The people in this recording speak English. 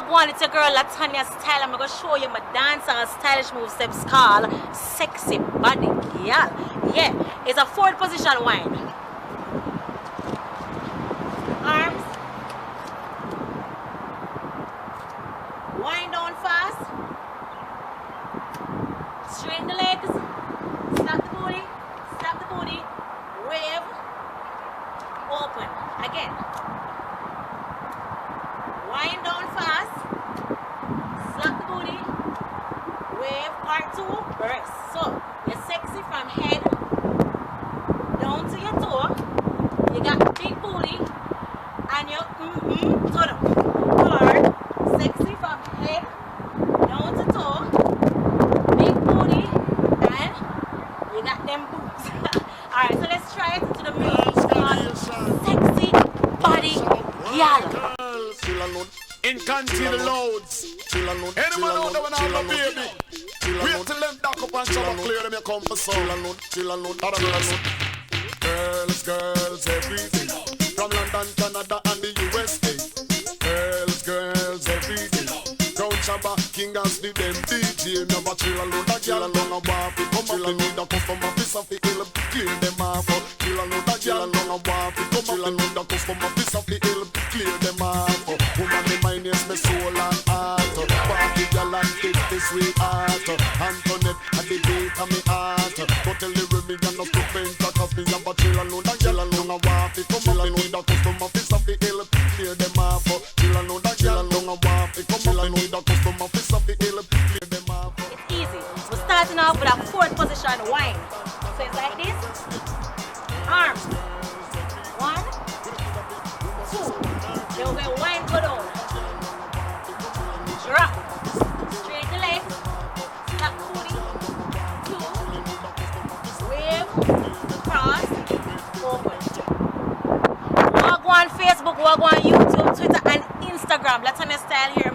Wagwan, it's your girl Latanya Style. I'm gonna show you my dance and stylish move steps called Sexy Body Girl. Yeah, it's a forward position wind. Arms. Wind down fast. Straighten the legs. Stop the booty. Stop the booty. Wave. Open. Again. Wind down fast. Slap the booty. Wave. Part 2. Burst. So, you're sexy from head down to your toe. You got big booty. And your turn up. Or sexy from head down to toe. Big booty. And you got them boobs. Alright, so let's try it to the move called Sexy Body Girl. Incontinent loads. Anyone out there when I have a baby? Wait till them dock up and shower clear them you come for some. Girls, everything. From London, Canada and the USA. Girls, everything. Crown Shabba, King as the them DJ. Never chill alone, a girl alone a waffy. Come up, they need a customer, piece of the hill. Clear them off. Chill alone, a girl alone a waffy. Come up, they need a customer, piece of the hill. Clear them off. Woman, the mind is my soul and heart. Party girl and take this sweetheart. Antoinette at the beat of me heart. Go tell the Remy and no stupid cause me have a chill alone, a girl alone a waffy. Come up, they need a customer, piece of the hill. Clear them off. Chill alone, a girl alone a waffy. Come up, they need a customer, piece of the hill. Clear them off. It's easy. We're starting off with a fourth position wind. So it's like this. Arms. 1, 2. Then we're going to wind go down. Drop. Straight the legs. Slap the booty. 2. Wave. Cross. Open. Wagwan Facebook, Wagwan YouTube, Twitter, and Instagram. Latanya Style here.